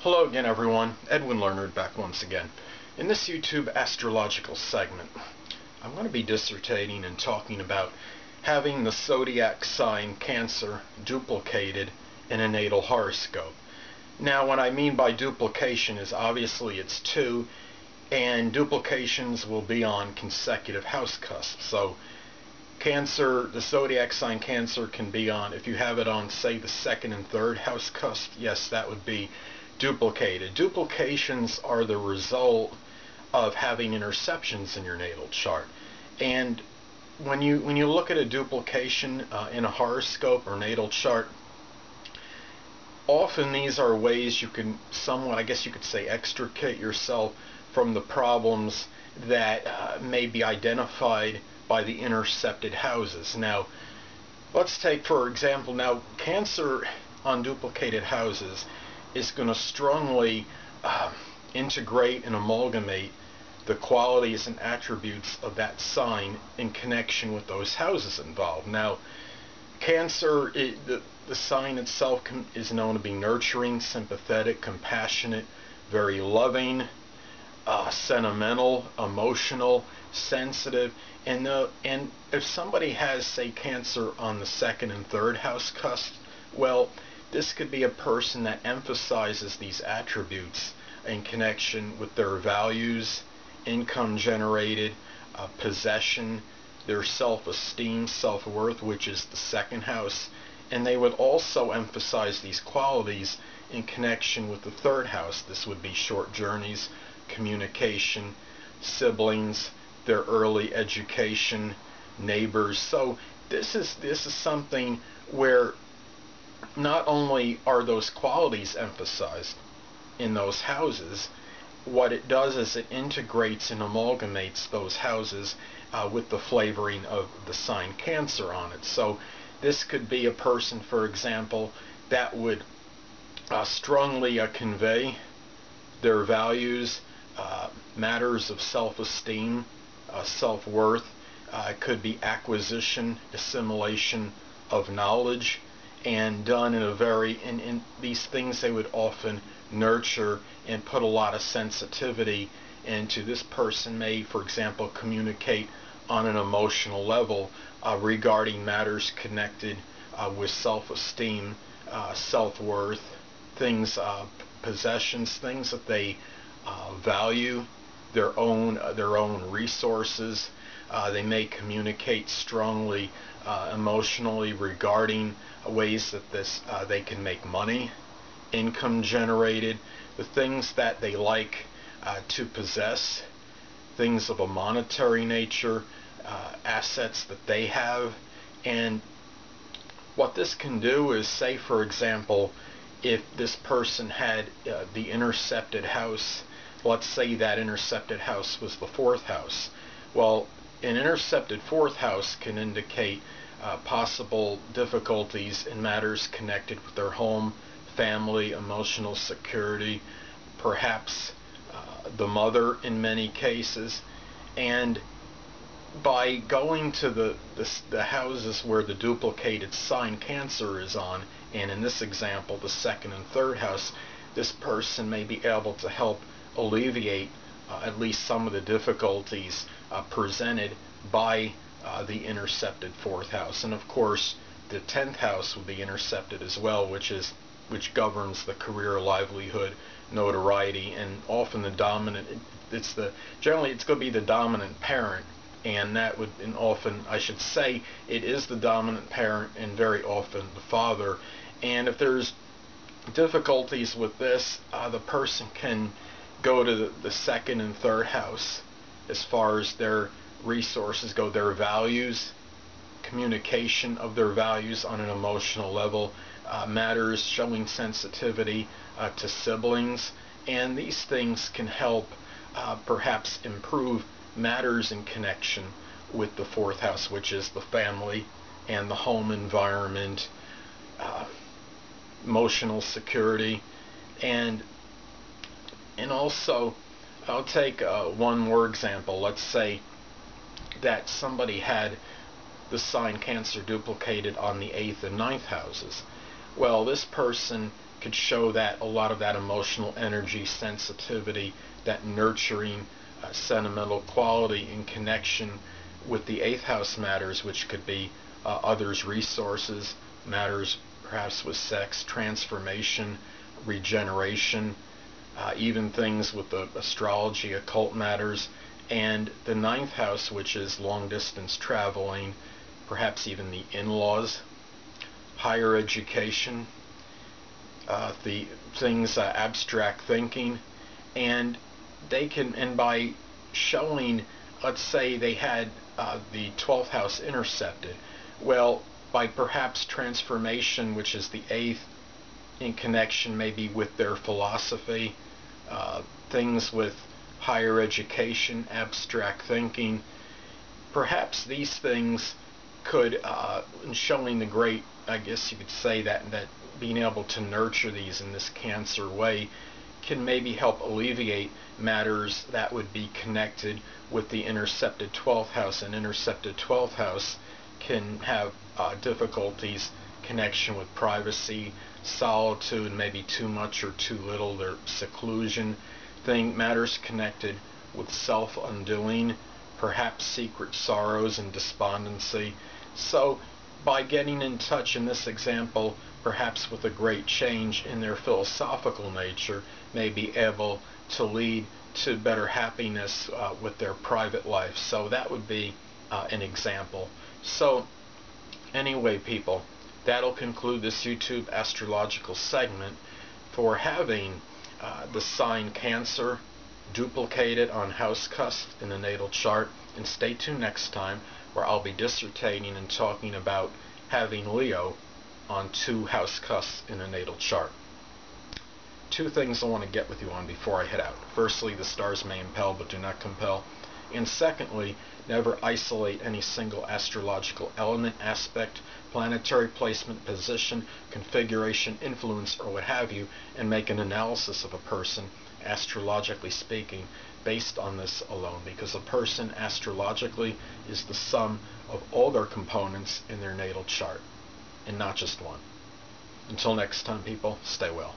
Hello again everyone, Edwin Learnard back once again. In this YouTube astrological segment, I'm going to be dissertating and talking about having the zodiac sign Cancer duplicated in a natal horoscope. Now what I mean by duplication is obviously it's two, and duplications will be on consecutive house cusps. So Cancer, the zodiac sign Cancer can be on, if you have it on say the second and third house cusp, yes, that would be duplicated. Duplications are the result of having interceptions in your natal chart. And when you look at a duplication in a horoscope or natal chart, often these are ways you can somewhat, I guess you could say, extricate yourself from the problems that may be identified by the intercepted houses. Now, let's take for example, now Cancer on duplicated houses is going to strongly integrate and amalgamate the qualities and attributes of that sign in connection with those houses involved. Now, Cancer, the sign itself is known to be nurturing, sympathetic, compassionate, very loving, sentimental, emotional, sensitive, and if somebody has, say, Cancer on the second and third house cusp, well, this could be a person that emphasizes these attributes in connection with their values, income generated, possession, their self-esteem, self-worth, which is the second house, and they would also emphasize these qualities in connection with the third house. This would be short journeys, communication, siblings, their early education, neighbors. So this is something where not only are those qualities emphasized in those houses, what it does is it integrates and amalgamates those houses with the flavoring of the sign Cancer on it. So this could be a person, for example, that would strongly convey their values, matters of self-esteem, self-worth. It could be acquisition, assimilation of knowledge, and done in a very, in these things they would often nurture and put a lot of sensitivity into. This person may, for example, communicate on an emotional level regarding matters connected with self-esteem, self-worth, things, possessions, things that they value, their own resources. They may communicate strongly emotionally regarding ways that they can make money, income generated, the things that they like to possess, things of a monetary nature, assets that they have. And what this can do is, say for example, if this person had the intercepted house, let's say that intercepted house was the fourth house. Well, an intercepted fourth house can indicate possible difficulties in matters connected with their home, family, emotional security, perhaps the mother in many cases. And by going to the houses where the duplicated sign Cancer is on, and in this example the second and third house, this person may be able to help alleviate at least some of the difficulties presented by the intercepted fourth house. And of course the 10th house will be intercepted as well, which governs the career, livelihood, notoriety, and often the dominant, generally it's going to be the dominant parent, and that would, and often I should say it is the dominant parent and very often the father. And if there's difficulties with this, the person can go to the second and third house as far as their resources go, their values, communication of their values on an emotional level, matters showing sensitivity to siblings, and these things can help perhaps improve matters in connection with the fourth house, which is the family and the home environment, emotional security, and also I'll take one more example. Let's say that somebody had the sign Cancer duplicated on the 8th and 9th houses. Well, this person could show that a lot of that emotional energy, sensitivity, that nurturing, sentimental quality in connection with the 8th house matters, which could be others' resources, matters perhaps with sex, transformation, regeneration, even things with the astrology, occult matters, and the 9th house, which is long distance traveling, perhaps even the in-laws, higher education, the things, abstract thinking, and they can, and by showing, let's say they had the 12th house intercepted, well, by perhaps transformation, which is the 8th, in connection maybe with their philosophy, things with higher education, abstract thinking, perhaps these things could, in showing the great, I guess you could say that being able to nurture these in this Cancer way can maybe help alleviate matters that would be connected with the intercepted 12th house. And intercepted 12th house can have difficulties, connection with privacy, solitude, maybe too much or too little, their seclusion, matters connected with self-undoing, perhaps secret sorrows and despondency. So by getting in touch in this example, perhaps with a great change in their philosophical nature, may be able to lead to better happiness with their private life. So that would be an example. So anyway, people, that'll conclude this YouTube astrological segment for having the sign Cancer duplicated on house cusp in the natal chart. And stay tuned next time, where I'll be dissertating and talking about having Leo on 2 house cusps in a natal chart. 2 things I want to get with you on before I head out. Firstly, the stars may impel but do not compel. And secondly, never isolate any single astrological element, aspect, planetary placement, position, configuration, influence, or what have you, and make an analysis of a person, astrologically speaking, based on this alone. Because a person, astrologically, is the sum of all their components in their natal chart, and not just one. Until next time, people, stay well.